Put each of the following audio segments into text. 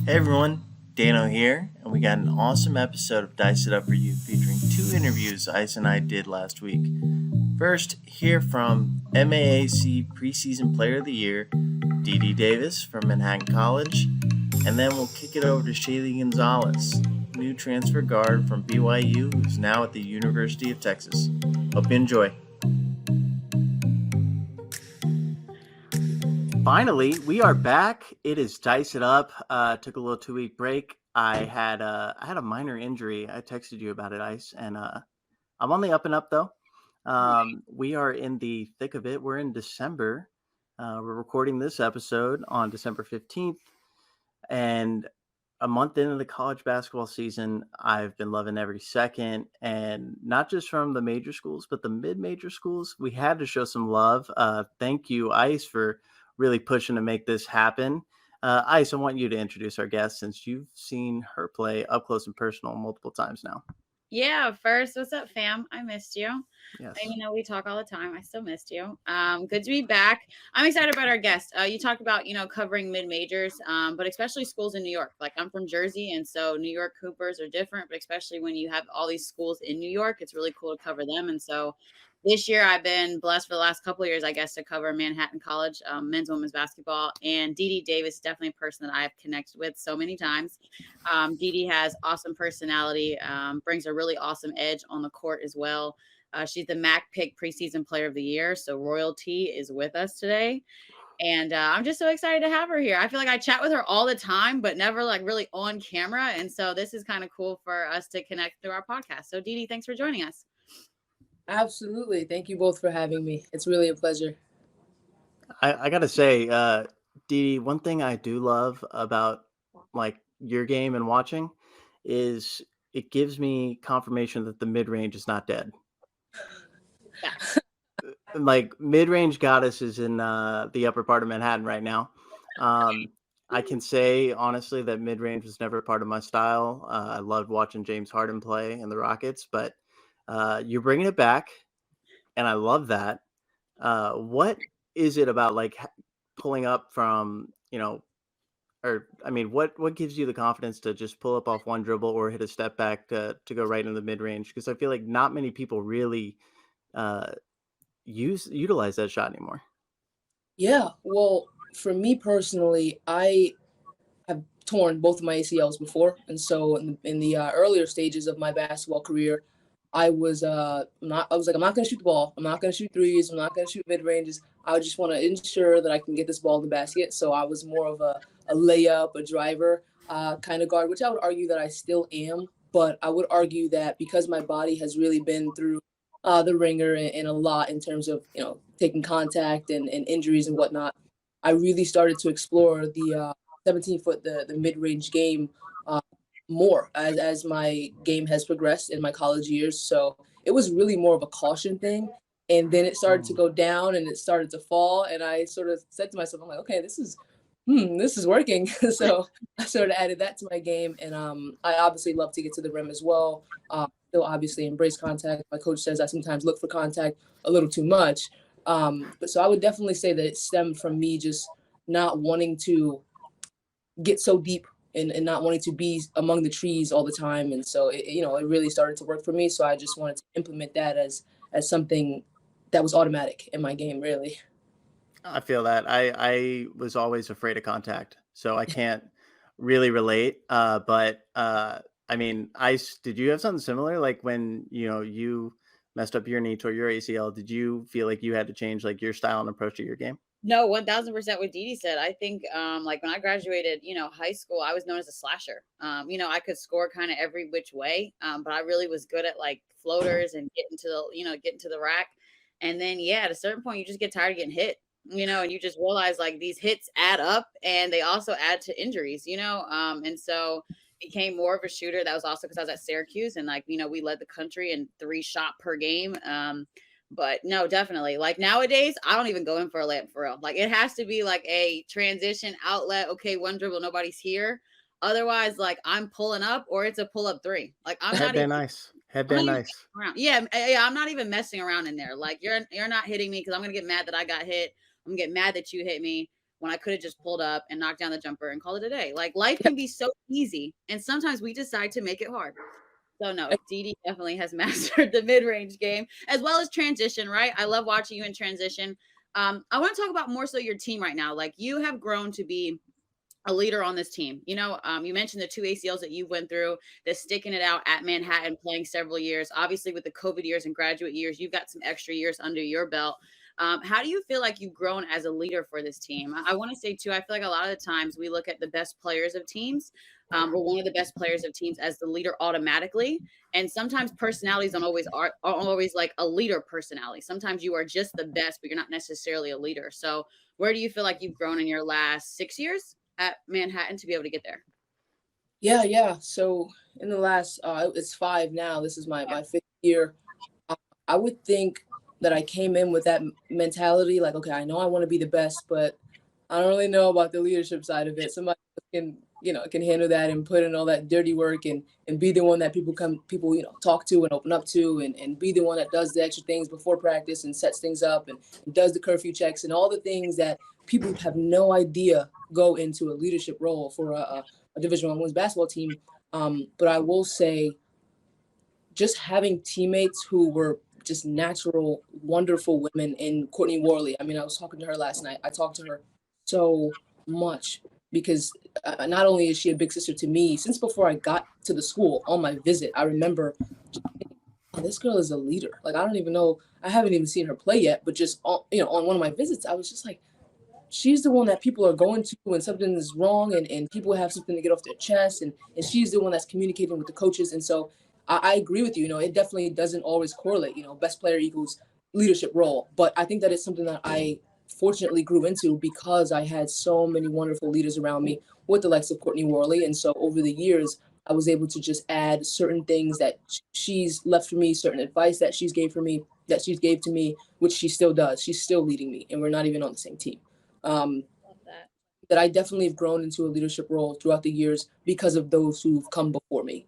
Hey everyone, Dano here, and we got an awesome episode of Dice It Up for You featuring two interviews Ice and I did last week. First, hear from MAAC Preseason Player of the Year, Dede Davis from Manhattan College, and then we'll kick it over to Shaylee Gonzales, new transfer guard from BYU who's now at the University of Texas. Hope you enjoy. Finally, we are back. It is Dice It Up. Took a little 2-week break. I had a minor injury. I texted you about it, Ice, and I'm on the up and up though. We are in the thick of it. We're in December. We're recording this episode on December 15th, and a month into the college basketball season, I've been loving every second, and not just from the major schools, but the mid-major schools. We had to show some love. Thank you, Ice, for really pushing to make this happen. Ice, I want you to introduce our guest since you've seen her play up close and personal multiple times now. Yeah, first, what's up, fam? I missed you. Yes. We talk all the time. I still missed you. Good to be back. I'm excited about our guest. You talked about, covering mid-majors, but especially schools in New York. Like, I'm from Jersey, and so New York Coopers are different, but especially when you have all these schools in New York, it's really cool to cover them. And so this year I've been blessed for the last couple of years, I guess, to cover Manhattan College, men's and women's basketball. And Dede Davis is definitely a person that I have connected with so many times. Dede has awesome personality, brings a really awesome edge on the court as well. She's the MAAC Preseason Player of the Year. So royalty is with us today. And I'm just so excited to have her here. I feel like I chat with her all the time, but never like really on camera. And so this is kind of cool for us to connect through our podcast. So Dede, thanks for joining us. Absolutely. Thank you both for having me. It's really a pleasure. I gotta say, Dede, one thing I do love about like your game and watching is it gives me confirmation that the mid range is not dead. Like mid range goddess is in the upper part of Manhattan right now. I can say honestly that mid range was never part of my style. I loved watching James Harden play in the Rockets, but you're bringing it back, and I love that. What is it about like pulling up from, what gives you the confidence to just pull up off one dribble or hit a step back to go right in the mid range? Because I feel like not many people really utilize that shot anymore. Yeah. Well, for me personally, I have torn both of my ACLs before, and so in the earlier stages of my basketball career, I was not. I was like, I'm not going to shoot the ball. I'm not going to shoot threes. I'm not going to shoot mid ranges. I just want to ensure that I can get this ball in the basket. So I was more of a layup, a driver kind of guard, which I would argue that I still am. But I would argue that because my body has really been through the ringer and a lot in terms of taking contact and injuries and whatnot, I really started to explore the 17-foot the mid range game. More as my game has progressed in my college years. So it was really more of a caution thing. And then it started to go down and it started to fall. And I sort of said to myself, I'm like, okay, this is working. So I sort of added that to my game. And I obviously love to get to the rim as well. Still obviously embrace contact. My coach says I sometimes look for contact a little too much. But so I would definitely say that it stemmed from me just not wanting to get so deep and not wanting to be among the trees all the time. And so, it really started to work for me. So I just wanted to implement that as something that was automatic in my game, really. I feel that I was always afraid of contact, so I can't really relate. Ice, did you have something similar? Like when, you messed up your knee, tore your ACL, did you feel like you had to change like your style and approach to your game? No, 1000% what Dede said. I think, like when I graduated, high school, I was known as a slasher. I could score kind of every which way, but I really was good at like floaters and getting to the rack. And then, yeah, at a certain point, you just get tired of getting hit, and you just realize like these hits add up and they also add to injuries, and so became more of a shooter. That was also because I was at Syracuse and like, we led the country in 3 shot per game. But no, definitely. Like nowadays, I don't even go in for a layup for real. Like it has to be like a transition outlet. Okay, one dribble, nobody's here. Otherwise, like I'm pulling up or it's a pull up 3. Like I'm not even Nice. I'm not Headband even nice. messing around. Yeah, I'm not even messing around in there. Like you're not hitting me because I'm gonna get mad that I got hit. I'm gonna get mad that you hit me. when I could have just pulled up and knocked down the jumper and called it a day. Like life can be so easy, and sometimes we decide to make it hard. So no, Dee Dee definitely has mastered the mid-range game as well as transition, right? I love watching you in transition. I want to talk about more so your team right now. Like you have grown to be a leader on this team. You mentioned the 2 ACLs that you went through, the sticking it out at Manhattan, playing several years. Obviously, with the COVID years and graduate years, you've got some extra years under your belt. How do you feel like you've grown as a leader for this team? I want to say, too, I feel like a lot of the times we look at the best players of teams, or one of the best players of teams as the leader automatically. And sometimes personalities are always like a leader personality. Sometimes you are just the best, but you're not necessarily a leader. So where do you feel like you've grown in your last 6 years at Manhattan to be able to get there? Yeah. So in the last, it's 5 now. This is my 5th year. I would think that I came in with that mentality, like, okay, I know I want to be the best, but I don't really know about the leadership side of it. Somebody can handle that and put in all that dirty work and be the one that people talk to and open up to and be the one that does the extra things before practice and sets things up and does the curfew checks and all the things that people have no idea go into a leadership role for a Division I women's basketball team. But I will say, just having teammates who were just natural, wonderful women in Courtney Worley. I mean, I was talking to her last night. I talked to her so much because not only is she a big sister to me, since before I got to the school on my visit, I remember, oh, this girl is a leader. Like, I don't even know, I haven't even seen her play yet, but just on one of my visits, I was just like, she's the one that people are going to when something is wrong and people have something to get off their chest. And she's the one that's communicating with the coaches. And so I agree with you. It definitely doesn't always correlate, best player equals leadership role. But I think that it's something that I fortunately grew into because I had so many wonderful leaders around me with the likes of Courtney Worley. And so over the years, I was able to just add certain things that she's left for me, certain advice that she's gave to me, which she still does. She's still leading me, and we're not even on the same team. That I definitely have grown into a leadership role throughout the years because of those who've come before me.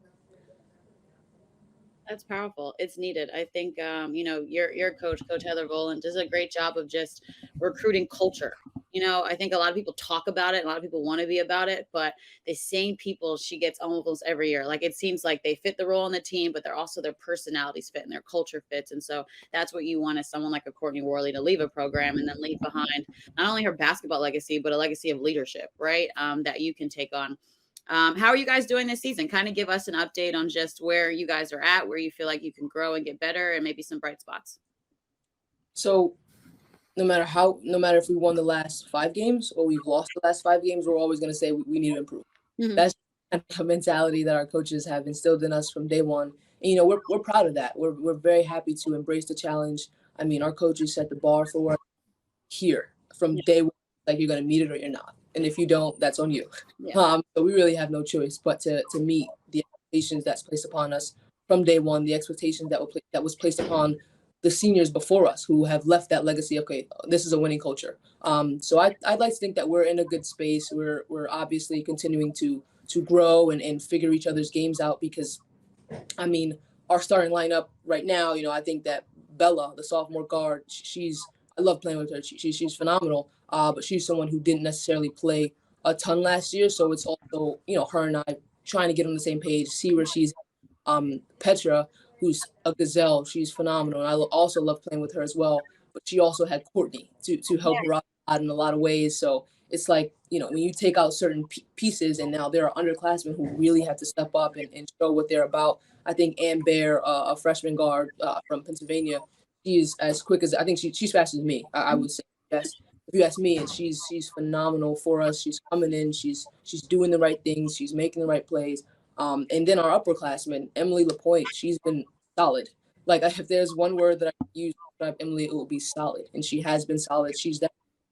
That's powerful. It's needed. I think, your coach, Coach Heather Voland, does a great job of just recruiting culture. I think a lot of people talk about it. A lot of people want to be about it, but the same people she gets almost every year. Like it seems like they fit the role on the team, but they're also their personalities fit and their culture fits. And so that's what you want as someone like a Courtney Worley to leave a program and then leave behind not only her basketball legacy, but a legacy of leadership, right? That you can take on. How are you guys doing this season? Kind of give us an update on just where you guys are at, where you feel like you can grow and get better, and maybe some bright spots. So no matter if we won the last 5 games or we've lost the last 5 games, we're always going to say we need to improve. Mm-hmm. That's a mentality that our coaches have instilled in us from day one. And, we're proud of that. We're very happy to embrace the challenge. I mean, our coaches set the bar for us here from day one, like you're going to meet it or you're not. And if you don't, that's on you. Yeah. So we really have no choice but to meet the expectations that's placed upon us from day one, the expectations that was placed upon the seniors before us who have left that legacy. Okay, this is a winning culture. So I'd like to think that we're in a good space. We're obviously continuing to grow and figure each other's games out because, I mean, our starting lineup right now, I think that Bella, the sophomore guard, I love playing with her. She's phenomenal, but she's someone who didn't necessarily play a ton last year. So it's also, her and I trying to get on the same page, see where she's. Petra, who's a gazelle, she's phenomenal. And I also love playing with her as well. But she also had Courtney to help her out in a lot of ways. So it's like, when you take out certain pieces and now there are underclassmen who really have to step up and show what they're about. I think Ann Bear, a freshman guard from Pennsylvania, she's as quick as, I think she's faster than me. I would say, yes. If you ask me, and she's phenomenal for us. She's coming in, she's doing the right things, she's making the right plays. And then our upperclassmen, Emily LaPointe, she's been solid. Like if there's one word that I use to describe Emily, it will be solid. And she has been solid. She's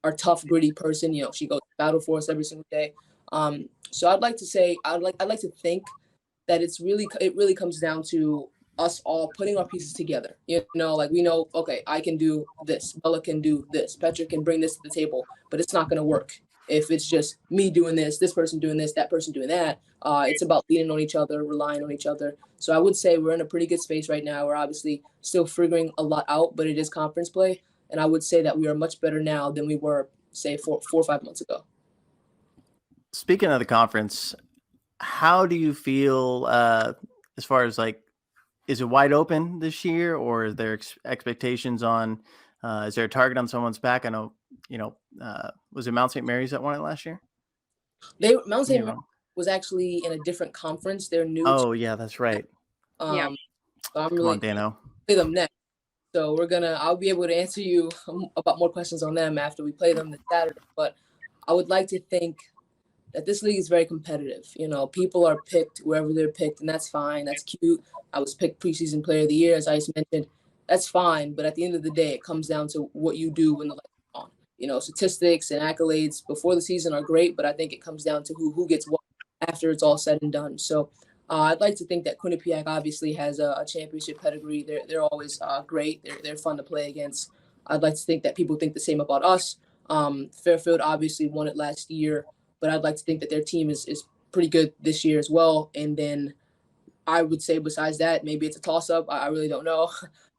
our tough, gritty person. She goes to battle for us every single day. So I'd like to say, I'd like to think that it really comes down to us all putting our pieces together. Like we know, okay, I can do this, Bella can do this, Petra can bring this to the table, but it's not going to work if it's just me doing this person doing this, that person doing that. It's about leaning on each other, relying on each other. So I would say we're in a pretty good space right now. We're obviously still figuring a lot out, but it is conference play. And I would say that we are much better now than we were say 4 or 5 months ago. Speaking of the conference, how do you feel as far as like, is it wide open this year, or is there expectations on, is there a target on someone's back? I know, was it Mount St. Mary's that won it last year? Mount St. Mary's was actually in a different conference. They're new. Oh, yeah, that's right. Yeah. So I'm Come really on, Dano. play them next. So I'll be able to answer you about more questions on them after we play them this Saturday. But I would like to think that this league is very competitive. People are picked wherever they're picked, and that's fine. That's cute. I was picked preseason player of the year, as Ice mentioned. That's fine. But at the end of the day, it comes down to what you do when the lights are on. Statistics and accolades before the season are great, but I think it comes down to who gets what after it's all said and done. So I'd like to think that Quinnipiac obviously has a championship pedigree. They're always great. They're fun to play against. I'd like to think that people think the same about us. Fairfield obviously won it last year, but I'd like to think that their team is pretty good this year as well. And then I would say besides that, maybe it's a toss-up. I really don't know.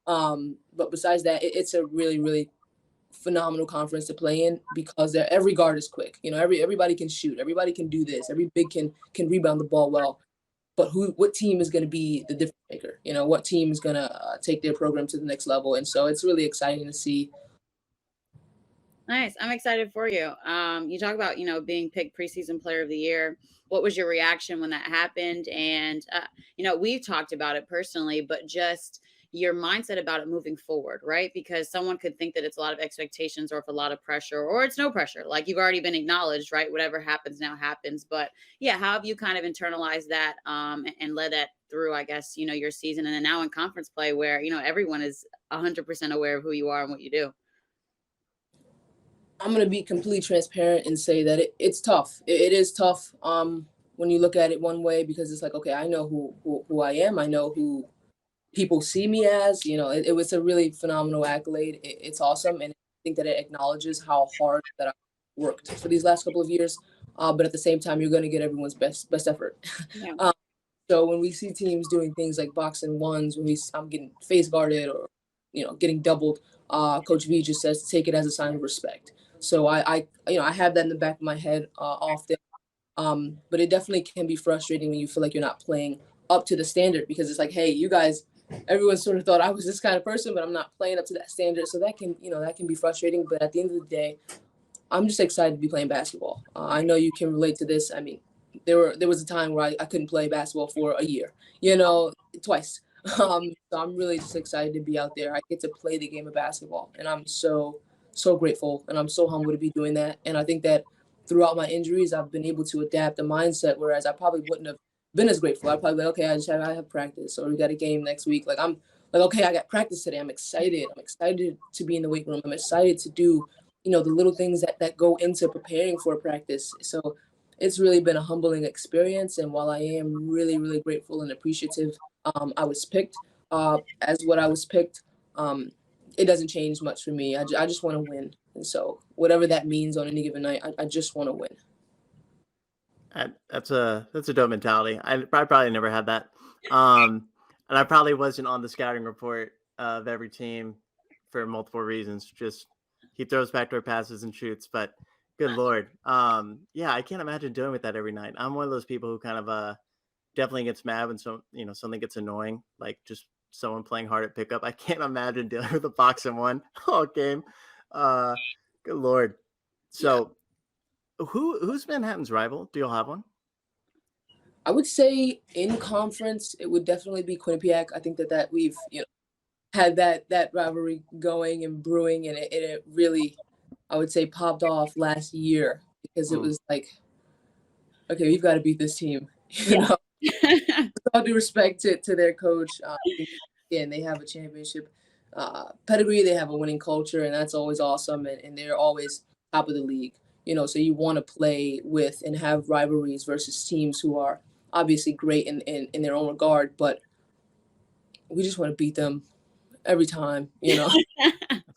But besides that, it's a really, really phenomenal conference to play in because every guard is quick. Everybody can shoot. Everybody can do this. Every big can rebound the ball well. But what team is going to be the difference maker? What team is going to take their program to the next level? And so it's really exciting to see. Nice. I'm excited for you. You talk about, being picked preseason player of the year. What was your reaction when that happened? And, we've talked about it personally, but just your mindset about it moving forward, right? Because someone could think that it's a lot of expectations or if a lot of pressure or it's no pressure. Like you've already been acknowledged, right? Whatever happens now happens. But yeah, how have you kind of internalized that and led that through, I guess, your season and then now in conference play where, everyone is 100% aware of who you are and what you do? I'm going to be completely transparent and say that it's tough. It is tough when you look at it one way because it's like, okay, I know who I am. I know who people see me as. It was a really phenomenal accolade. It's awesome. And I think that it acknowledges how hard that I worked for these last couple of years. But at the same time, you're going to get everyone's best effort. Yeah. So when we see teams doing things like box and ones, when I'm getting face guarded or, getting doubled, Coach V just says to take it as a sign of respect. So I have that in the back of my head often. But it definitely can be frustrating when you feel like you're not playing up to the standard because it's like, hey, you guys, everyone sort of thought I was this kind of person, but I'm not playing up to that standard. So that can be frustrating. But at the end of the day, I'm just excited to be playing basketball. I know you can relate to this. I mean, there was a time where I couldn't play basketball for a year, twice. So I'm really just excited to be out there. I get to play the game of basketball, and I'm so grateful, and I'm so humble to be doing that. And I think that throughout my injuries, I've been able to adapt the mindset, whereas I probably wouldn't have been as grateful. I'd probably be like, okay, I have practice, or we got a game next week. Like I'm like, okay, I got practice today. I'm excited. I'm excited to be in the weight room. I'm excited to do, the little things that go into preparing for practice. So it's really been a humbling experience. And while I am really, really grateful and appreciative, I was picked as what I was picked. It doesn't change much for me. I just want to win. And so whatever that means on any given night, I just want to win. That's a dope mentality. I probably never had that. And I probably wasn't on the scouting report of every team for multiple reasons. Just he throws backdoor passes and shoots, but good Lord. Yeah, I can't imagine dealing with that every night. I'm one of those people who kind of definitely gets mad when something gets annoying, like just someone playing hard at pickup. I can't imagine dealing with a box and one all game. Good Lord. So who's Manhattan's rival? Do y'all have one? I would say in conference, it would definitely be Quinnipiac. I think that we've, had that rivalry going and brewing, and it really, I would say, popped off last year because it was like, okay, we've got to beat this team. With all due respect to their coach, again, they have a championship pedigree. They have a winning culture, and that's always awesome. And they're always top of the league. So you want to play with and have rivalries versus teams who are obviously great in their own regard, but we just want to beat them every time. I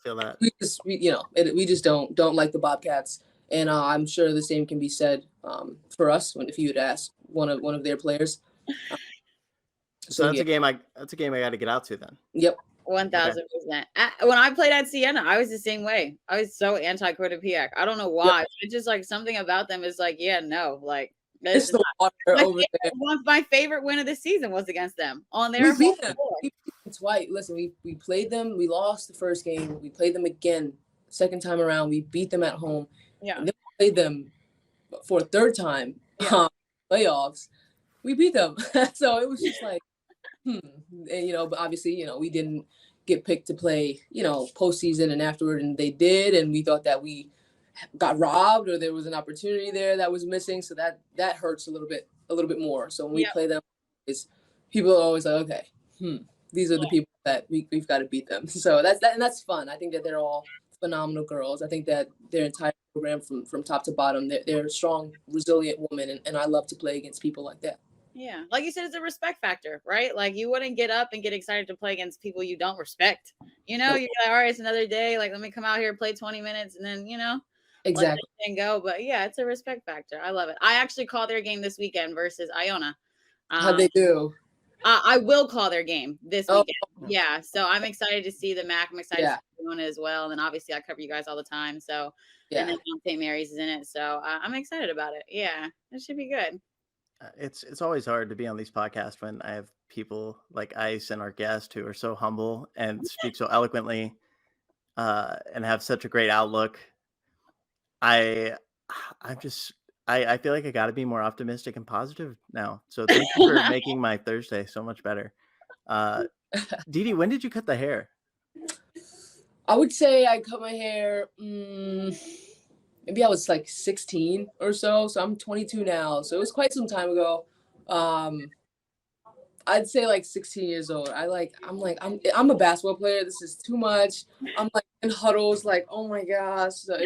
feel that we just don't like the Bobcats, and I'm sure the same can be said for us if you would ask one of their players. So that's a game I got to get out to then. Yep. 1000%. When I played at Siena, I was the same way. I was so anti-Quinnipiac. I don't know why. Yep. It's just like something about them is like, yeah, no, like It's the water over there. my favorite win of the season was against them on their We beat them. floor. We beat them twice. Listen, we played them. We lost the first game. We played them again. Second time around, we beat them at home. Yeah. And then we played them for a third time. Yeah. Playoffs. We beat them. So it was just like, And, but obviously, we didn't get picked to play, postseason and afterward, and they did, and we thought that we got robbed or there was an opportunity there that was missing. So that hurts a little bit more. So when we play them, people are always like, okay, these are the people that we've got to beat them. So that's fun. I think that they're all phenomenal girls. I think that their entire program from top to bottom, they're strong, resilient women, and I love to play against people like that. Yeah. Like you said, it's a respect factor, right? Like you wouldn't get up and get excited to play against people you don't respect. You're like, all right, it's another day. Like, let me come out here, play 20 minutes, and then, exactly. And go. But yeah, it's a respect factor. I love it. I actually called their game this weekend versus Iona. How'd they do? I will call their game this weekend. Yeah. So I'm excited to see the MAAC. I'm excited to see Iona as well. And then obviously I cover you guys all the time. So, and then St. Mary's is in it. So I'm excited about it. Yeah. It should be good. It's always hard to be on these podcasts when I have people like Ice and our guest who are so humble and speak so eloquently and have such a great outlook. I feel like I got to be more optimistic and positive now. So thank you for making my Thursday so much better. Dee Dee, when did you cut the hair? I would say I cut my hair. Maybe I was like 16 or so. So I'm 22 now. So it was quite some time ago. I'd say like 16 years old. I'm a basketball player. This is too much. I'm like in huddles, like, oh my gosh. So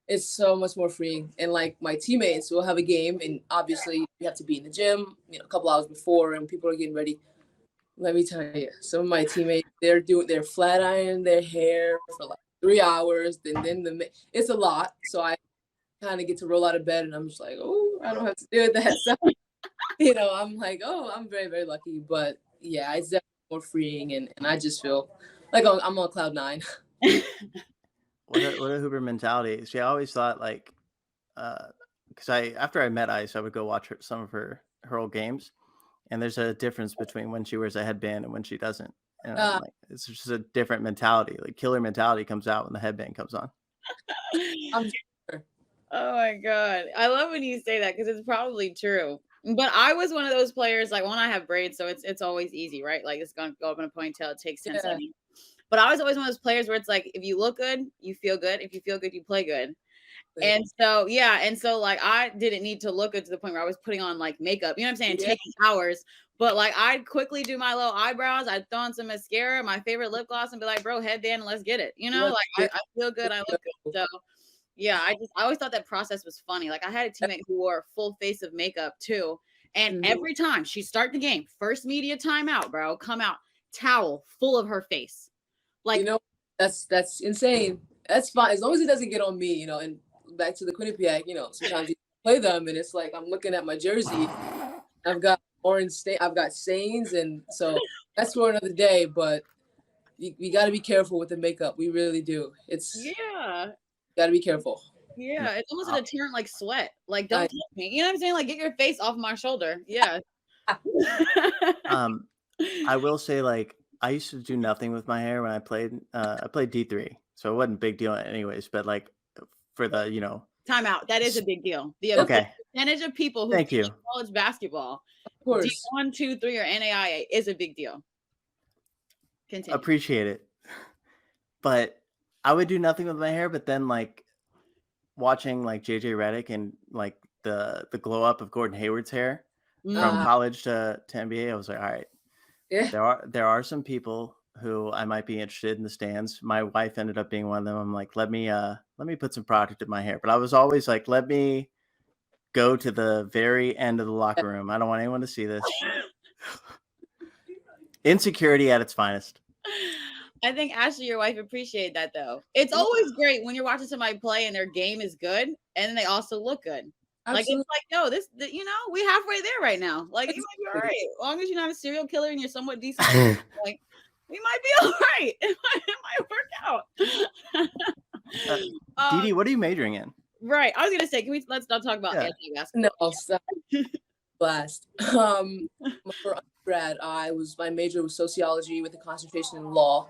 it's so much more freeing. And like my teammates will have a game, and obviously you have to be in the gym, a couple hours before, and people are getting ready. Let me tell you, some of my teammates, they're flat ironing their hair for like 3 hours. Then it's a lot. So I kind of get to roll out of bed, and I'm just like, oh, I don't have to do that. So, I'm like, oh, I'm very, very lucky. But yeah, it's definitely more freeing, and I just feel like I'm on cloud 9. What a Hooper mentality. See, I always thought like, because after I met Ice, I would go watch some of her old games, and there's a difference between when she wears a headband and when she doesn't. And like, it's just a different mentality. Like killer mentality comes out when the headband comes on. I'm sure. Oh my God. I love when you say that because it's probably true. But I was one of those players, like when I have braids, so it's always easy, right? Like it's going to go up in a ponytail. It takes 10 seconds. But I was always one of those players where it's like, if you look good, you feel good. If you feel good, you play good. And so, like I didn't need to look good to the point where I was putting on like makeup, you know what I'm saying? Taking hours. But like I'd quickly do my little eyebrows. I'd throw on some mascara, my favorite lip gloss, and be like, bro, headband, let's get it. Like I feel good. I look good. So yeah, I always thought that process was funny. Like I had a teammate who wore a full face of makeup too. And every time she'd start the game, first media timeout, bro, come out, towel full of her face. Like, that's insane. That's fine. As long as it doesn't get on me, and back to the Quinnipiac, sometimes you play them and it's like, I'm looking at my jersey. I've got orange stain. I've got stains. And so that's for another day, but you got to be careful with the makeup. We really do. Got to be careful. Yeah. It's almost a deterrent like sweat. Like, don't touch me. You know what I'm saying? Like, get your face off my shoulder. Yeah. I will say, like, I used to do nothing with my hair when I played D3, so it wasn't a big deal anyways, but like for the, timeout, that is a big deal. The percentage of people who Thank you. college basketball, of course, D1, 2, 3, or NAIA is a big deal. Continue. Appreciate it. But I would do nothing with my hair, but then like watching like JJ Redick and like the glow up of Gordon Hayward's hair from college to NBA, I was like, all right. Yeah. There are some people who I might be interested in the stands. My wife ended up being one of them. I'm like, let me put some product in my hair. But I was always like, let me go to the very end of the locker room. I don't want anyone to see this. Insecurity at its finest. I think Ashley, your wife, appreciated that though. It's always great when you're watching somebody play and their game is good and then they also look good. Absolutely. Like it's like, no, we halfway there right now. Like you might be all right. As long as you're not a serial killer and you're somewhat decent. Like we might be all right. It might work out. Dee Dee, what are you majoring in? Right. I was gonna say, let's not talk about anti-basketball. No, stop. Blast. For undergrad, my major was sociology with a concentration in law.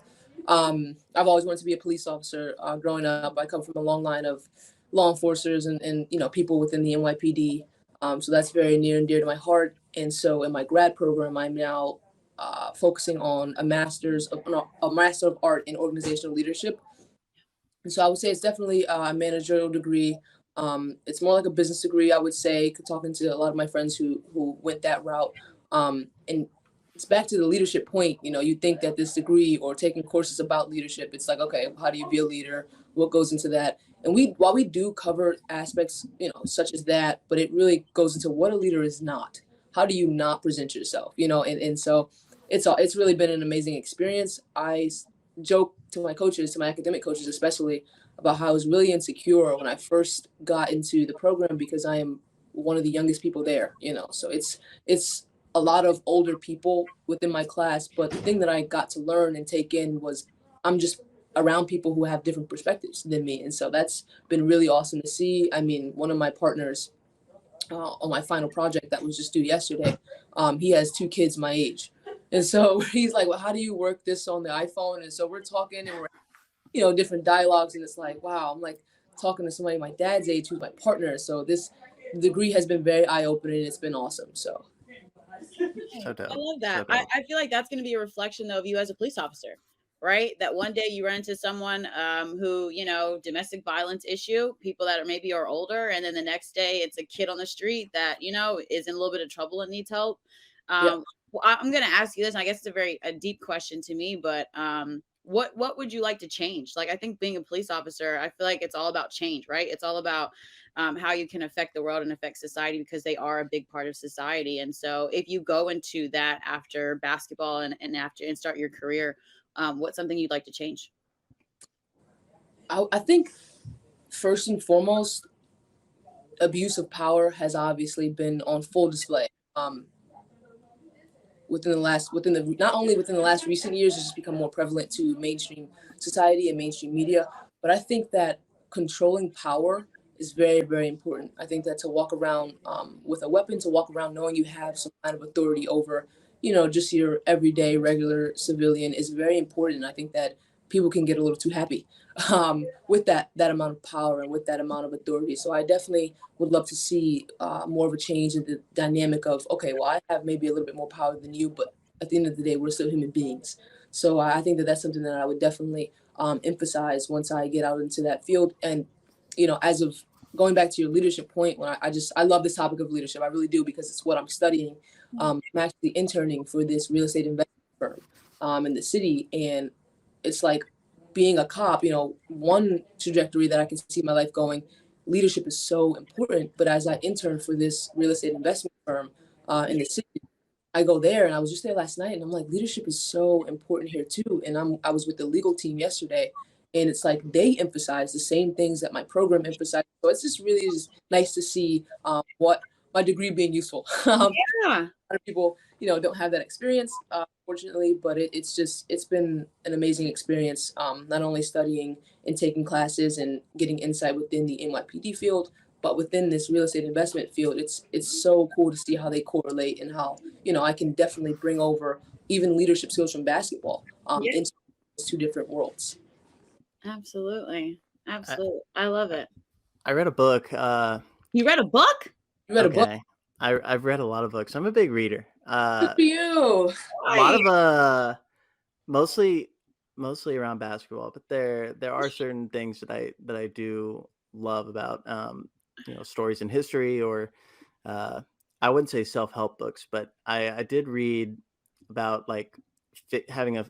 I've always wanted to be a police officer. Growing up, I come from a long line of law enforcers and people within the NYPD. So that's very near and dear to my heart. And so in my grad program, I'm now focusing on a master of art in organizational leadership. And so I would say it's definitely a managerial degree. It's more like a business degree, I would say, talking to a lot of my friends who went that route. And it's back to the leadership point. You think that this degree or taking courses about leadership, it's like, okay, how do you be a leader? What goes into that? And while we do cover aspects, such as that, but it really goes into what a leader is not. How do you not present yourself? And so it's really been an amazing experience. I joke to my coaches, to my academic coaches especially, about how I was really insecure when I first got into the program because I am one of the youngest people there, So it's a lot of older people within my class, but the thing that I got to learn and take in was I'm just around people who have different perspectives than me. And so that's been really awesome to see. I mean, one of my partners on my final project that was just due yesterday, he has 2 kids my age. And so he's like, well, how do you work this on the iPhone? And so we're talking and we're, different dialogues. And it's like, wow, I'm like talking to somebody my dad's age who's my partner. So this degree has been very eye-opening. It's been awesome. So dope. I love that. So dope. I feel like that's going to be a reflection though, of you as a police officer, right? That one day you run into someone who, domestic violence issue, people that maybe are older. And then the next day it's a kid on the street that, is in a little bit of trouble and needs help. Well, I'm going to ask you this, and I guess it's a deep question to me, but what would you like to change? Like, I think being a police officer, I feel like it's all about change, right? It's all about how you can affect the world and affect society because they are a big part of society. And so if you go into that after basketball and start your career, what's something you'd like to change? I think first and foremost, abuse of power has obviously been on full display. Not only within the last recent years, it's just become more prevalent to mainstream society and mainstream media. But I think that controlling power is very, very important. I think that to walk around with a weapon, to walk around knowing you have some kind of authority over, just your everyday regular civilian is very important. I think that people can get a little too happy with that amount of power and with that amount of authority. So I definitely would love to see more of a change in the dynamic of, okay, well, I have maybe a little bit more power than you, but at the end of the day, we're still human beings. So I think that that's something that I would definitely emphasize once I get out into that field. And, as of going back to your leadership point, when I love this topic of leadership. I really do, because it's what I'm studying. I'm actually interning for this real estate investment firm in the city. And it's like being a cop, one trajectory that I can see my life going, leadership is so important. But as I intern for this real estate investment firm in the city, I go there, and I was just there last night, and I'm like, leadership is so important here too. And I was with the legal team yesterday, and it's like they emphasize the same things that my program emphasized. So it's just really just nice to see what my degree being useful. Yeah. A lot of people, don't have that experience, fortunately, but it's been an amazing experience, not only studying and taking classes and getting insight within the NYPD field, but within this real estate investment field. It's so cool to see how they correlate and how, I can definitely bring over even leadership skills from basketball into those 2 different worlds. Absolutely. I love it. I read a book. You read a book? You read a book? I've read a lot of books. I'm a big reader. Good for you. A lot of mostly around basketball, but there are certain things that I do love about stories in history, or I wouldn't say self-help books, but I did read about like having a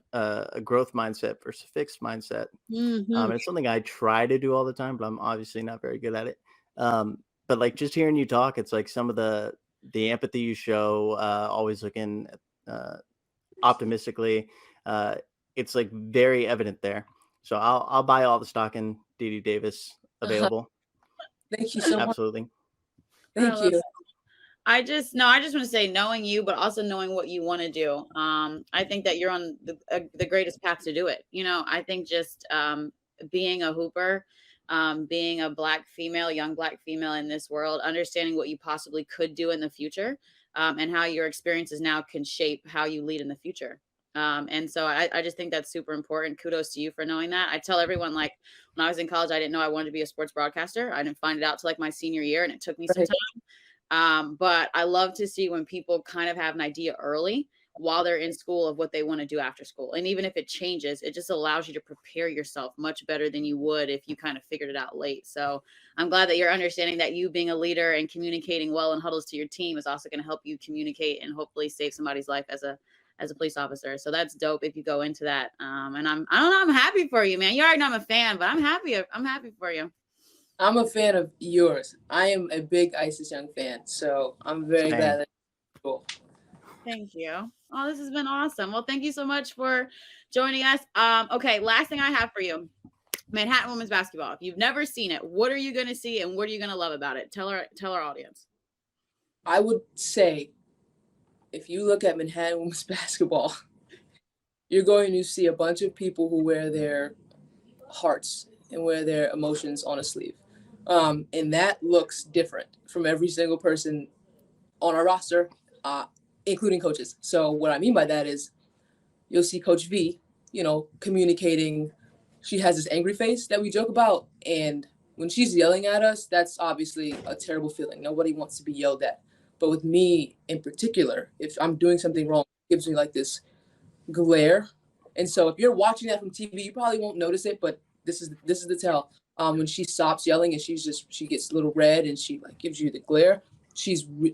growth mindset versus a fixed mindset. And it's something I try to do all the time, but I'm obviously not very good at it. But like just hearing you talk, it's like some of the empathy you show, always looking optimistically. It's like very evident there. So I'll buy all the stock in Dede Davis available. Thank you so much. Absolutely. Thank you. I just want to say, knowing you, but also knowing what you want to do. I think that you're on the greatest path to do it. I think just being a hooper, being a young black female in this world, understanding what you possibly could do in the future, and how your experiences now can shape how you lead in the future. And so I just think that's super important. Kudos to you for knowing that. I tell everyone, like, when I was in college, I didn't know I wanted to be a sports broadcaster. I didn't find it out till like my senior year, and it took me some Right. time. But I love to see when people kind of have an idea early while they're in school of what they want to do after school. And even if it changes, it just allows you to prepare yourself much better than you would if you kind of figured it out late. So I'm glad that you're understanding that you being a leader and communicating well in huddles to your team is also going to help you communicate and hopefully save somebody's life as a police officer. So that's dope if you go into that. And I don't know, I'm happy for you, man. You already know I'm a fan, but I'm happy for you. I'm a fan of yours. I am a big Isis Young fan, so I'm very glad that you're cool. Thank you. Oh, this has been awesome. Well, thank you so much for joining us. Okay, last thing I have for you. Manhattan women's basketball. If you've never seen it, what are you going to see and what are you going to love about it? Tell our audience. I would say if you look at Manhattan women's basketball, you're going to see a bunch of people who wear their hearts and wear their emotions on a sleeve. And that looks different from every single person on our roster, including coaches. So what I mean by that is you'll see Coach V, communicating. She has this angry face that we joke about. And when she's yelling at us, that's obviously a terrible feeling. Nobody wants to be yelled at. But with me in particular, if I'm doing something wrong, it gives me like this glare. And so if you're watching that from TV, you probably won't notice it, but this is the tell. When she stops yelling and she gets a little red and she like gives you the glare,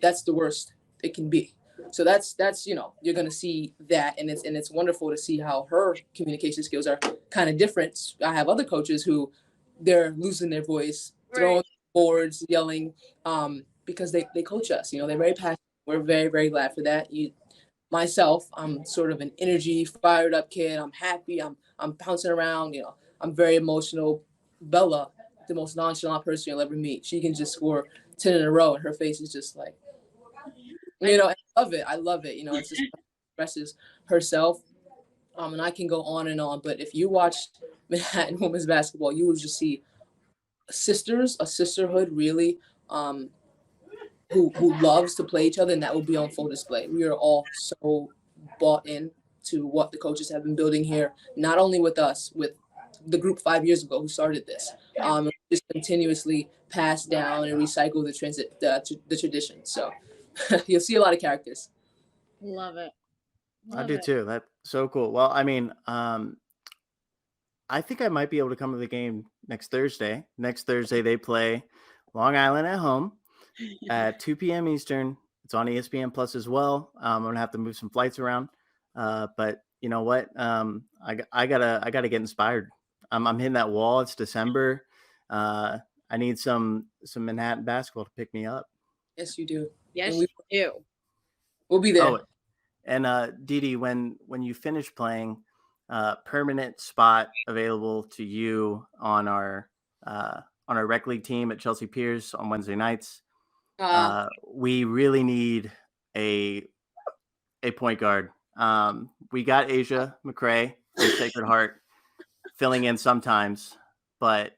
that's the worst it can be. So that's you're gonna see that, and it's wonderful to see how her communication skills are kind of different. I have other coaches who they're losing their voice, throwing boards, yelling, because they coach us. They're very passionate. We're very, very glad for that. Myself, I'm sort of an energy, fired up kid. I'm happy. I'm bouncing around. I'm very emotional. Bella, the most nonchalant person you'll ever meet. She can just score 10 in a row, and her face is just like, I love it. I love it. It's just expresses herself. And I can go on and on. But if you watch Manhattan women's basketball, you will just see sisters, a sisterhood, really, who loves to play each other, and that will be on full display. We are all so bought in to what the coaches have been building here, not only with us, with the group 5 years ago who started this. Just continuously pass down and recycle the tradition. So you'll see a lot of characters. Love it. I do too. That's so cool. Well, I mean, I think I might be able to come to the game next Thursday. Next Thursday, they play Long Island at home at 2 p.m. Eastern. It's on ESPN Plus as well. I'm gonna have to move some flights around, but you know what? I gotta get inspired. I'm hitting that wall. It's December. I need some Manhattan basketball to pick me up. Yes, you do. Yes, you do. We'll be there. Oh, and Dee Dee, when you finish playing, permanent spot available to you on our rec league team at Chelsea Piers on Wednesday nights. We really need a point guard. We got Asia McCray from Sacred Heart filling in sometimes, but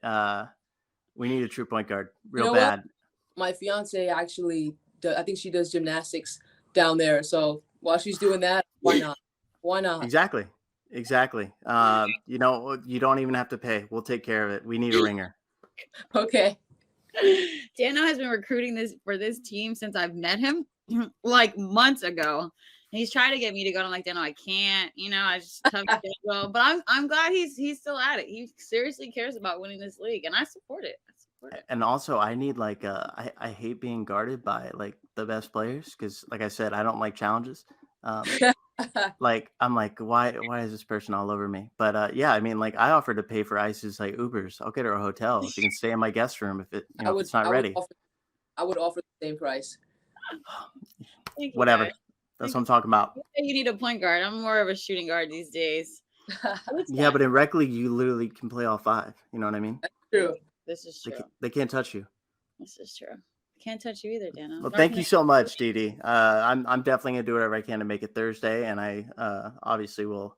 we need a true point guard real bad. My fiance actually, I think she does gymnastics down there. So while she's doing that, why not? Why not? Exactly. You don't even have to pay. We'll take care of it. We need a ringer. Okay. Dano has been recruiting for this team since I've met him, like months ago. And he's trying to get me to go. I'm like, Dano, I can't. I just tough schedule. But I'm glad he's still at it. He seriously cares about winning this league, and I support it. And also, I need I hate being guarded by like the best players because, like I said, I don't like challenges. I'm like, why is this person all over me? But yeah, I mean, like I offered to pay for Ice's like Ubers. I'll get her a hotel. She can stay in my guest room if it's not ready. I would offer the same price. Whatever. That's what I'm talking about. You need a point guard. I'm more of a shooting guard these days. Yeah, but in rec league, you literally can play all five. You know what I mean? That's true. This is true. They can't touch you. This is true. Can't touch you either, Dano. Well, thank you so much, Dee Dee. I'm definitely gonna do whatever I can to make it Thursday, and I obviously will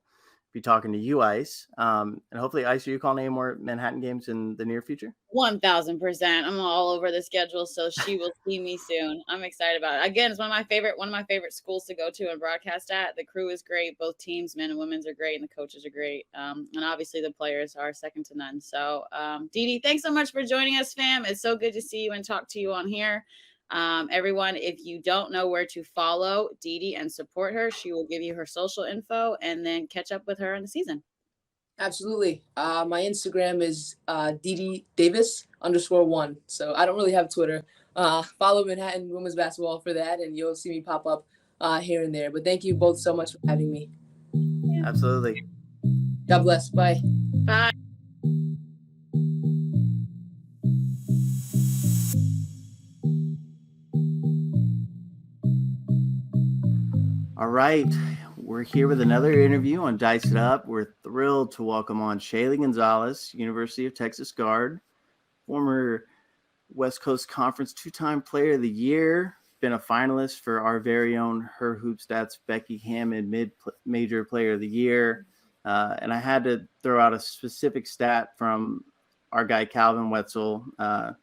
be talking to you, Ice. And hopefully, Ice, are you calling any more Manhattan games in the near future? 1000%. I'm all over the schedule, so she will see me soon. I'm excited about it. Again, it's one of my favorite schools to go to and broadcast at. The crew is great. Both teams, men and women's, are great, and the coaches are great. And obviously the players are second to none. So, Dee Dee, thanks so much for joining us, fam. It's so good to see you and talk to you on here. Everyone, if you don't know where to follow Dee Dee and support her, she will give you her social info and then catch up with her in the season. Absolutely. My Instagram is Dede Davis _1. So I don't really have Twitter. Follow Manhattan Women's Basketball for that, and you'll see me pop up here and there. But thank you both so much for having me. Absolutely. God bless. Bye. Bye. All right. We're here with another interview on Dice It Up. We're thrilled to welcome on Shaylee Gonzales, University of Texas guard, former West Coast Conference two-time player of the year, been a finalist for our very own Her Hoop Stats Becky Hammond mid-major player of the year. And I had to throw out a specific stat from our guy Calvin Wetzel. I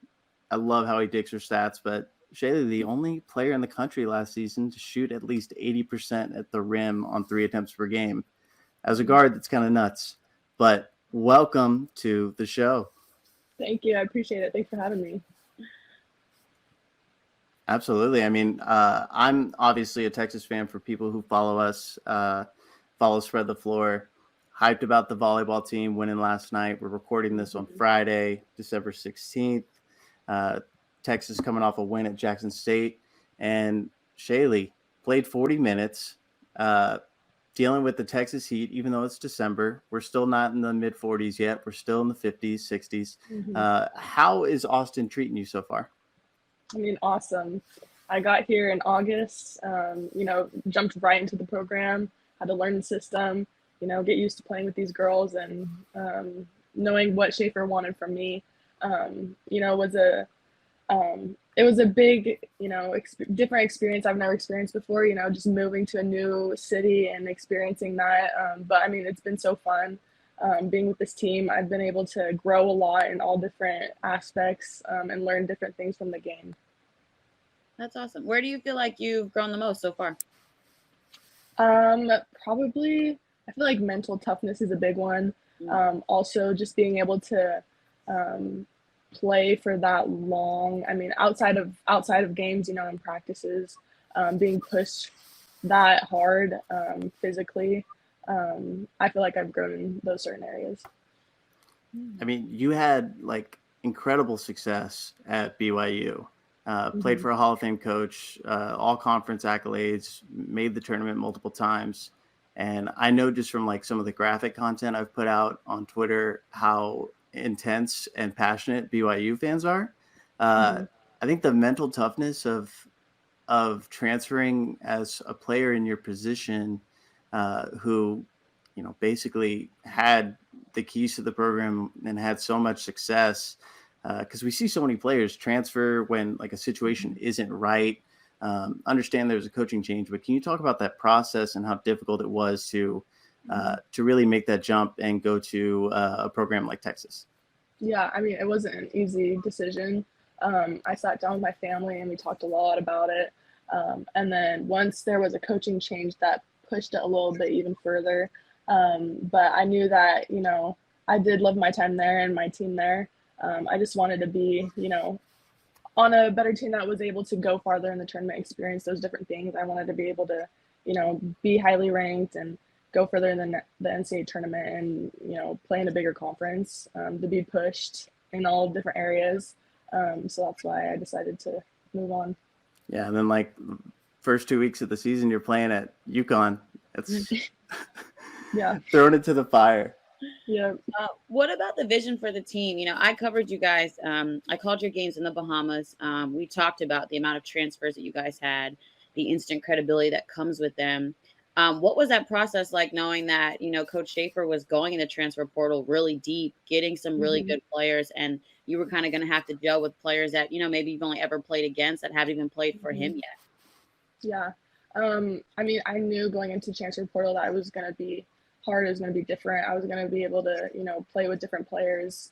love how he digs her stats, but Shaylee, the only player in the country last season to shoot at least 80% at the rim on 3 attempts per game. As a guard, that's kind of nuts. But welcome to the show. Thank you. I appreciate it. Thanks for having me. Absolutely. I mean, I'm obviously a Texas fan for people who follow us, follow Spread the Floor. Hyped about the volleyball team winning last night. We're recording this on Friday, December 16th. Texas coming off a win at Jackson State. And Shaylee played 40 minutes, dealing with the Texas heat, even though it's December. We're still not in the mid-40s yet. We're still in the 50s, 60s. How is Austin treating you so far? I mean, awesome. I got here in August, jumped right into the program, had to learn the system, get used to playing with these girls, and knowing what Schaefer wanted from me, it was a big, different experience I've never experienced before, just moving to a new city and experiencing that. But I mean, it's been so fun being with this team. I've been able to grow a lot in all different aspects and learn different things from the game. That's awesome. Where do you feel like you've grown the most so far? Probably, I feel like mental toughness is a big one. Also, just being able to play for that long. I mean, outside of games, in practices, being pushed that hard physically. I feel like I've grown in those certain areas. I mean, you had like incredible success at BYU. Played for a Hall of Fame coach, all conference accolades, made the tournament multiple times. And I know just from like some of the graphic content I've put out on Twitter how intense and passionate BYU fans are. I think the mental toughness of transferring as a player in your position who, basically had the keys to the program and had so much success, because we see so many players transfer when like a situation isn't right. Understand there's a coaching change, but can you talk about that process and how difficult it was to really make that jump and go to a program like Texas? Yeah, I mean, it wasn't an easy decision. I sat down with my family and we talked a lot about it. And then once there was a coaching change, that pushed it a little bit even further. But I knew that, I did love my time there and my team there. I just wanted to be, on a better team that was able to go farther in the tournament, experience those different things. I wanted to be able to, be highly ranked and go further in the NCAA tournament and, play in a bigger conference, to be pushed in all different areas. So that's why I decided to move on. Yeah. And then like first 2 weeks of the season, you're playing at UConn. It's yeah, thrown into the fire. Yeah. What about the vision for the team? I covered you guys. I called your games in the Bahamas. We talked about the amount of transfers that you guys had, the instant credibility that comes with them. What was that process like, knowing that, Coach Schaefer was going in the transfer portal really deep, getting some really good players and you were kind of going to have to gel with players that, maybe you've only ever played against that haven't even played for him yet? Yeah. I mean, I knew going into transfer portal that it was going to be hard. It was going to be different. I was going to be able to, play with different players,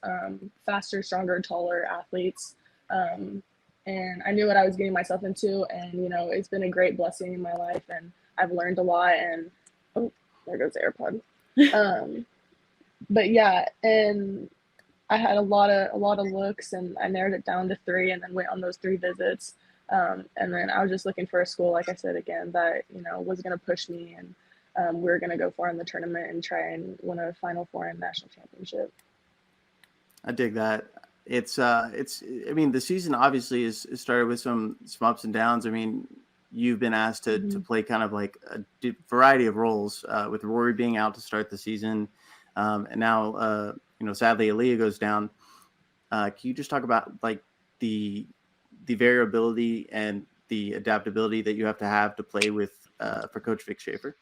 faster, stronger, taller athletes. And I knew what I was getting myself into. And, it's been a great blessing in my life. And I've learned a lot. And, oh, there goes the AirPod. But yeah, and I had a lot of looks, and I narrowed it down to 3 and then went on those 3 visits. And then I was just looking for a school, like I said again, that, was going to push me, and we were going to go far in the tournament and try and win a Final Four and national championship. I dig that. It's I mean, the season obviously is started with some ups and downs. I mean, you've been asked to play kind of like a variety of roles, with Rory being out to start the season. And now, sadly, Aaliyah goes down. Can you just talk about like the variability and the adaptability that you have to play with for Coach Vic Schaefer?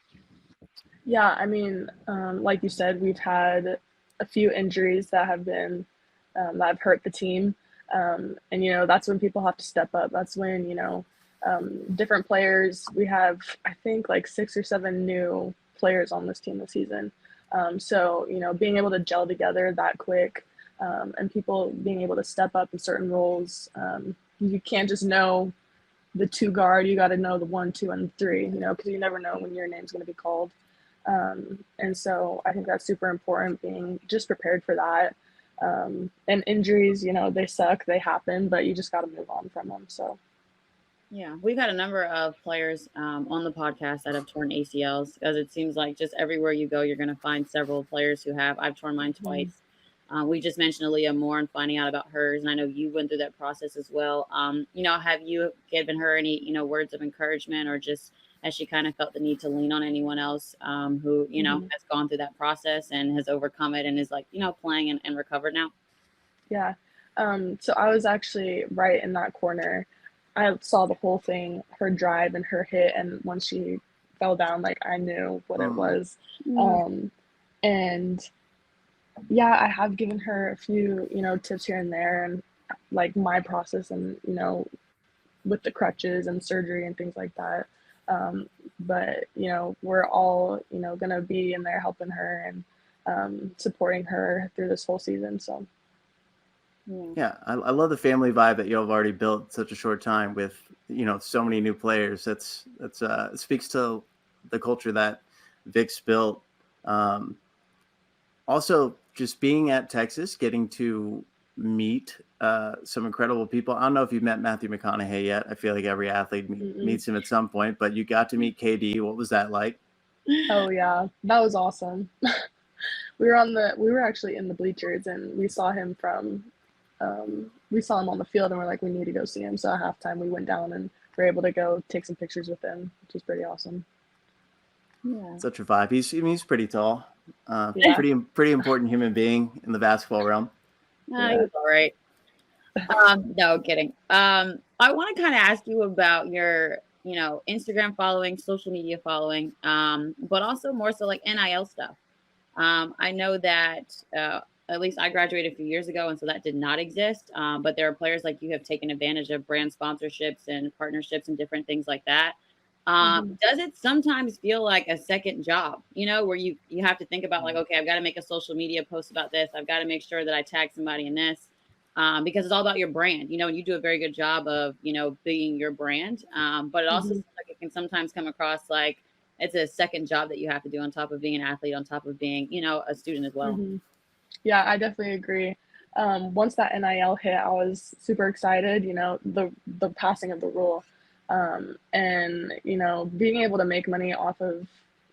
Yeah, I mean, like you said, we've had a few injuries that have been that have hurt the team, and that's when people have to step up. That's when different players. We have, I think, like 6 or 7 new players on this team this season. So being able to gel together that quick, and people being able to step up in certain roles. You can't just know the 2 guard. You got to know the 1, 2, and 3. Because you never know when your name's going to be called. And so I think that's super important, being just prepared for that. And injuries, they suck, they happen, but you just got to move on from them. So. Yeah, we've had a number of players on the podcast that have torn ACLs, because it seems like just everywhere you go, you're going to find several players who have. I've torn mine twice. We just mentioned Aaliyah Moore and finding out about hers, and I know you went through that process as well. Have you given her any, words of encouragement, or just has she kind of felt the need to lean on anyone else who, has gone through that process and has overcome it and is like, playing and recovered now? Yeah. So I was actually right in that corner. I saw the whole thing, her drive and her hit, and when she fell down, like, I knew what it was. And yeah, I have given her a few, tips here and there, and like my process, and with the crutches and surgery and things like that. But we're all gonna be in there helping her and supporting her through this whole season. So. Yeah, I love the family vibe that you have already built in such a short time with, so many new players. That's it speaks to the culture that Vic's built. Also, just being at Texas, getting to meet some incredible people. I don't know if you've met Matthew McConaughey yet. I feel like every athlete meets him at some point, but you got to meet KD. What was that like? Oh yeah, that was awesome. We were actually in the bleachers, and we saw him on the field, and we're like, we need to go see him. So at halftime, we went down and were able to go take some pictures with him, which was pretty awesome. Yeah, such a vibe. He's pretty tall. Pretty important human being in the basketball realm. He's all right. No kidding. I want to kind of ask you about your, Instagram following, social media following, but also more so like NIL stuff. I know that at least I graduated a few years ago, and so that did not exist. But there are players like you have taken advantage of brand sponsorships and partnerships and different things like that. Does it sometimes feel like a second job, where you have to think about like, okay, I've got to make a social media post about this. I've got to make sure that I tag somebody in this, because it's all about your brand, and you do a very good job of, being your brand. But it also seems like it can sometimes come across like it's a second job that you have to do on top of being an athlete, on top of being, a student as well. Yeah, I definitely agree. Once that NIL hit, I was super excited, the passing of the rule. And, being able to make money off of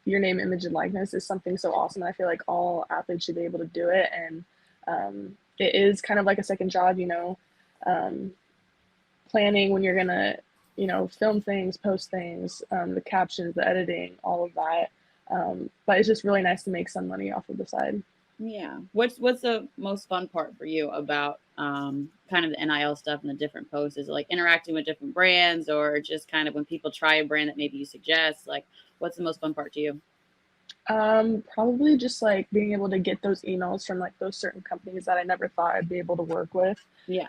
your name, image, and likeness is something so awesome. I feel like all athletes should be able to do it. And it is kind of like a second job, planning when you're going to, film things, post things, the captions, the editing, all of that. But it's just really nice to make some money off of the side. Yeah. What's the most fun part for you about kind of the NIL stuff and the different posts? Is it like interacting with different brands, or just kind of when people try a brand that maybe you suggest? Like, what's the most fun part to you? Probably just like being able to get those emails from like those certain companies that I never thought I'd be able to work with. Yeah.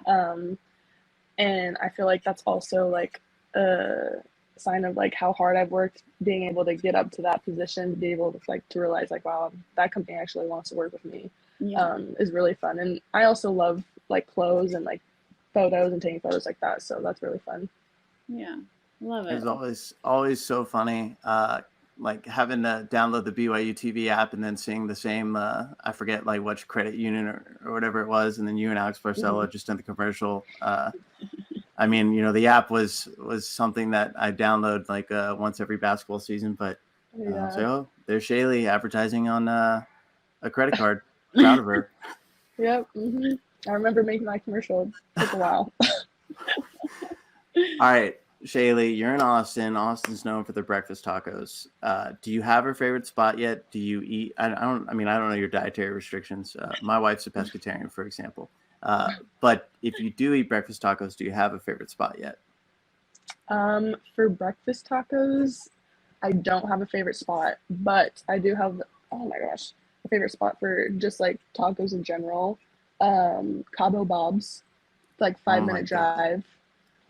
And I feel like that's also like a sign of like how hard I've worked, being able to get up to that position, to be able to like to realize like, wow, that company actually wants to work with me. Yeah. Is really fun. And I also love like clothes and like photos and taking photos like that. So that's really fun. Yeah. Love It it. was always so funny. Like having to download the BYU TV app and then seeing the same, I forget like which credit union or whatever it was. And then you and Alex Barcelo just in the commercial. I mean, you know, the app was something that I download like once every basketball season, but so, oh, there's Shaylee advertising on a credit card. Proud of her. Yep. I remember making that commercial. It took a while. All right, Shaylee, you're in Austin. Austin's known for their breakfast tacos. Do you have a favorite spot yet? Do you eat? I don't know your dietary restrictions. My wife's a pescatarian, for example. But if you do eat breakfast tacos, do you have a favorite spot yet? For breakfast tacos, I don't have a favorite spot, but I do have, oh my gosh, a favorite spot for just like tacos in general. Cabo Bob's, like 5 minute drive.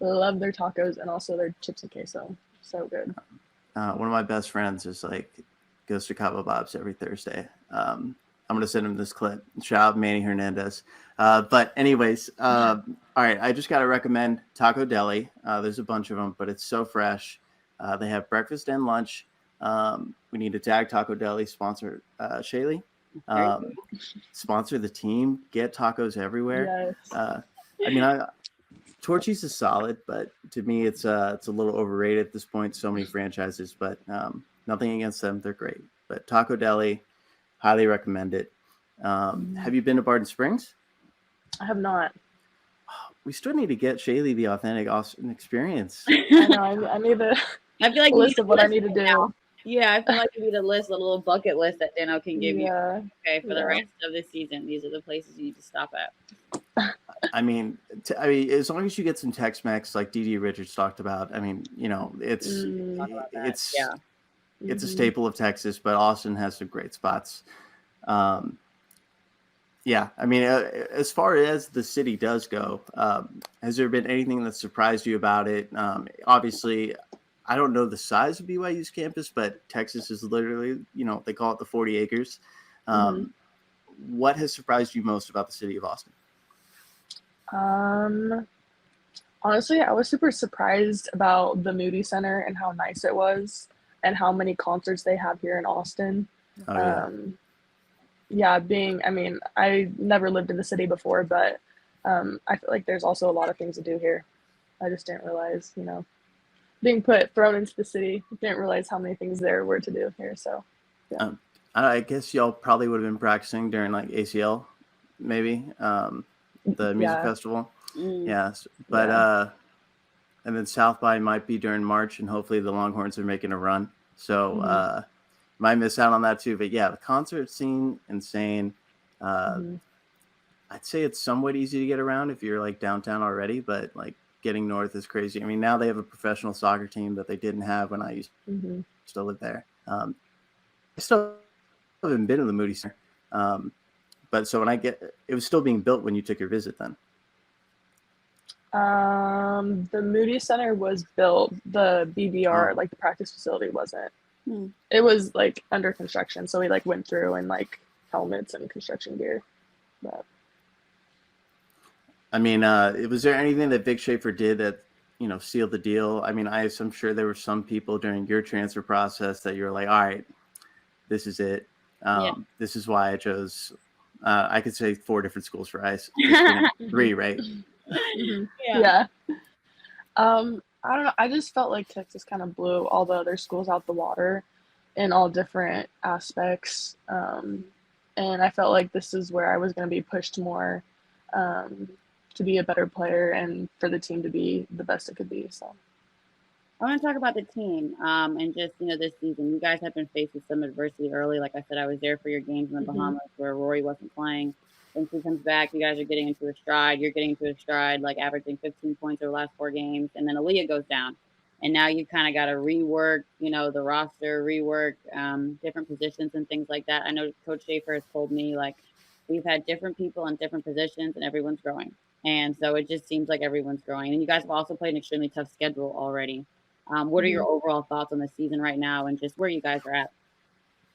Love their tacos and also their chips and queso. So good. One of my best friends is like goes to Cabo Bob's every Thursday. I'm gonna send him this clip. Shout out Manny Hernandez. But anyways, all right. I just gotta recommend Taco Deli. There's a bunch of them, but it's so fresh. They have breakfast and lunch. We need to tag Taco Deli sponsor Shaylee. Sponsor the team. Get tacos everywhere. Yes. I mean, Torchy's is solid, but to me, it's a little overrated at this point. So many franchises, but nothing against them. They're great. But Taco Deli, highly recommend it. Have you been to Barton Springs? I have not. We still need to get Shaylee the authentic Austin experience. I know. I need a I feel like list of what I need to do. Now. Yeah, I feel like you need a list, a little bucket list that Dano can give you. Okay, for the rest of the season, these are the places you need to stop at. I mean, as long as you get some Tex-Mex like Dee Dee Richards talked about. I mean, you know, it's a staple of Texas, but Austin has some great spots. Yeah, I mean, as far as the city does go, has there been anything that surprised you about it? Obviously, I don't know the size of BYU's campus, but Texas is literally, you know, they call it the 40 acres. What has surprised you most about the city of Austin? Honestly, I was super surprised about the Moody Center and how nice it was and how many concerts they have here in Austin. I mean, I never lived in the city before, but I feel like there's also a lot of things to do here. I just didn't realize, you know, being thrown into the city, didn't realize how many things there were to do here. So, yeah. I guess y'all probably would have been practicing during like ACL, maybe the music festival. Yes, but and then South by might be during March, and hopefully the Longhorns are making a run. So might miss out on that too. But yeah, the concert scene, insane. I'd say it's somewhat easy to get around if you're like downtown already, but like getting north is crazy. I mean, now they have a professional soccer team that they didn't have when I used to live there. I still haven't been to the Moody Center. But so when it was still being built when you took your visit then. The Moody Center was built. The BBR, like the practice facility, wasn't. It was like under construction, so we like went through and like helmets and construction gear. But I mean, was there anything that Vic Schaefer did that, you know, sealed the deal? I mean, I'm sure there were some people during your transfer process that you were like, all right, this is it. This is why I chose. I could say 4 different schools for Ice. 3, right? Yeah. I don't know. I just felt like Texas kind of blew all the other schools out the water in all different aspects. And I felt like this is where I was going to be pushed more to be a better player and for the team to be the best it could be. So I want to talk about the team and just, you know, this season. You guys have been faced with some adversity early. Like I said, I was there for your games in the Bahamas where Rory wasn't playing. Once he comes back, you guys are getting into a stride. You're getting into a stride, like averaging 15 points over the last 4 games. And then Aaliyah goes down. and now you kind of got to rework, the roster, rework different positions and things like that. I know Coach Schaefer has told me like we've had different people in different positions, and everyone's growing. And so it just seems like everyone's growing. And you guys have also played an extremely tough schedule already. What are your overall thoughts on the season right now, and just where you guys are at?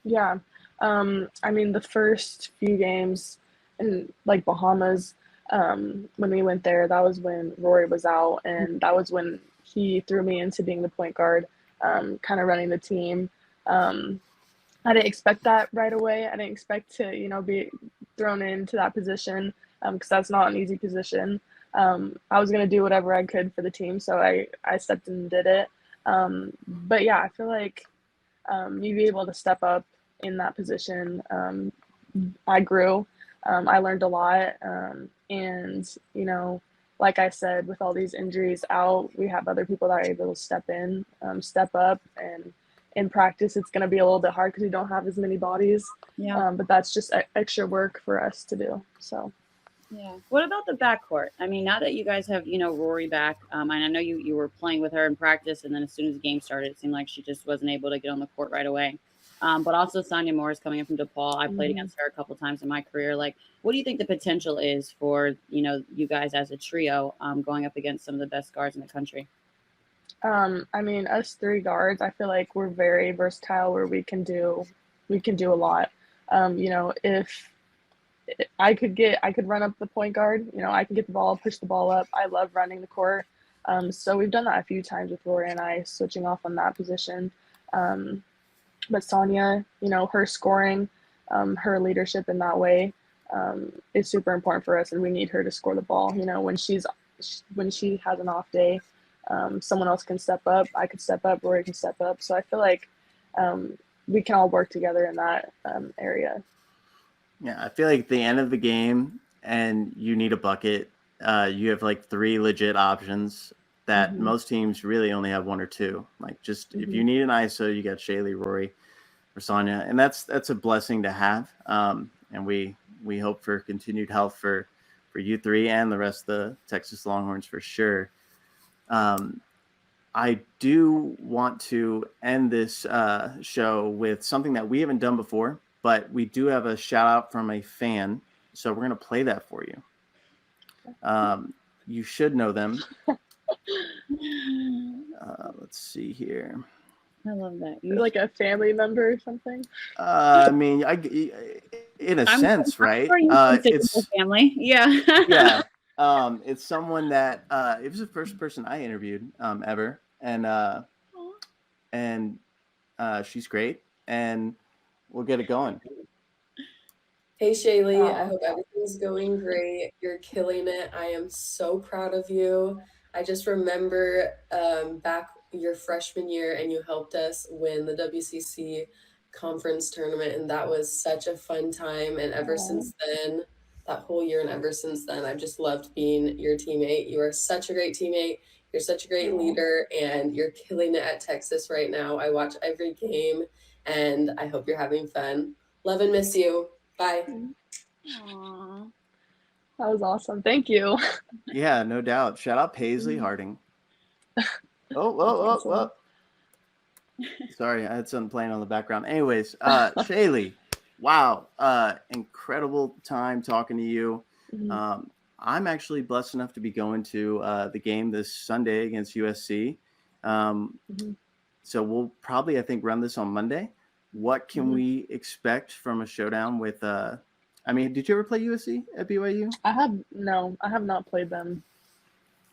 Yeah. I mean, the first few games in like Bahamas, when we went there, that was when Rory was out, and that was when he threw me into being the point guard, kind of running the team. I didn't expect that right away. I didn't expect to, be thrown into that position because that's not an easy position. I was going to do whatever I could for the team, so I stepped in and did it. But yeah, I feel like me be able to step up in that position, I grew. I learned a lot. And, like I said, with all these injuries out, we have other people that are able to step in, step up. And in practice, it's going to be a little bit hard because we don't have as many bodies. Yeah. But that's just extra work for us to do. So. Yeah. What about the backcourt? I mean, now that you guys have, Rory back, and I know you were playing with her in practice, and then as soon as the game started, it seemed like she just wasn't able to get on the court right away. But also Sonia Morris coming in from DePaul. I played against her a couple times in my career. Like, what do you think the potential is for, you guys as a trio going up against some of the best guards in the country? I mean, us three guards, I feel like we're very versatile where we can do a lot. If I could run up the point guard, I can get the ball, push the ball up. I love running the court. So we've done that a few times with Rory and I switching off on that position. But Sonia, her scoring, her leadership in that way is super important for us, and we need her to score the ball. When she has an off day, someone else can step up. I could step up. Rory can step up. So I feel like we can all work together in that area. Yeah, I feel like at the end of the game and you need a bucket, you have like three legit options that most teams really only have one or two. Like just if you need an ISO, you got Shaylee, Rory, or Sonia, and that's a blessing to have. And we hope for continued health for you three and the rest of the Texas Longhorns for sure. I do want to end this show with something that we haven't done before, but we do have a shout out from a fan. So we're going to play that for you. You should know them. Let's see here. I love that. Like a family member or something? I mean, in a sense, right? It's family. Yeah. Yeah. It's someone that it was the first person I interviewed ever. And she's great. And we'll get it going. Hey Shaylee, I hope everything's going great. You're killing it. I am so proud of you. I just remember back your freshman year and you helped us win the WCC conference tournament, and that was such a fun time. And ever since then, that whole year and ever since then, I've just loved being your teammate. You are such a great teammate. You're such a great leader, and you're killing it at Texas right now. I watch every game, and I hope you're having fun. Love and miss you. Bye. Aww. That was awesome. Thank you. Yeah, no doubt. Shout out Paisley Harding. Oh. Sorry, I had something playing on the background. Anyways, Shaylee, wow. Incredible time talking to you. I'm actually blessed enough to be going to the game this Sunday against USC. So we'll probably, I think, run this on Monday. What can we expect from a showdown with I mean, did you ever play USC at BYU? I have not played them.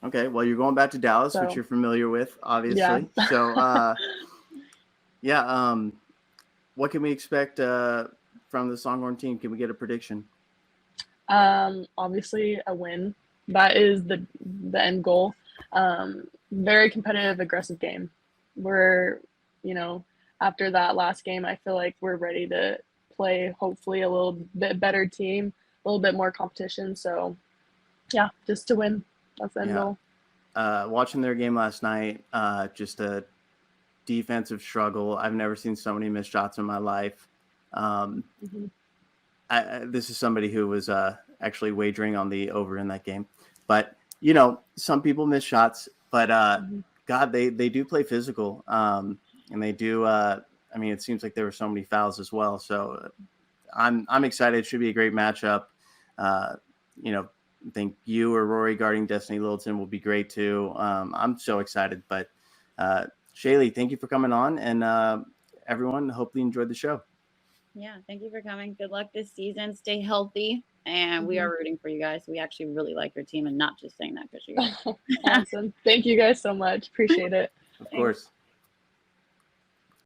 Okay, well, you're going back to Dallas, which you're familiar with, obviously. Yeah. So, what can we expect from the Longhorn team? Can we get a prediction? Obviously a win. That is the end goal. Very competitive, aggressive game. We're, after that last game, I feel like we're ready to play hopefully a little bit better team, a little bit more competition. So yeah, just to win. That's the end goal. Watching their game last night, just a defensive struggle. I've never seen so many missed shots in my life. This is somebody who was actually wagering on the over in that game. But, some people miss shots. But God, they do play physical, and they do. I mean, it seems like there were so many fouls as well. So I'm excited. It should be a great matchup. You know, I think you or Rory guarding Destiny Littleton will be great too. I'm so excited. But Shaylee, thank you for coming on, and everyone, hopefully enjoyed the show. Yeah, thank you for coming. Good luck this season. Stay healthy. And we are rooting for you guys. We actually really like your team and not just saying that because you're Awesome. Thank you guys so much. Appreciate it. Of course.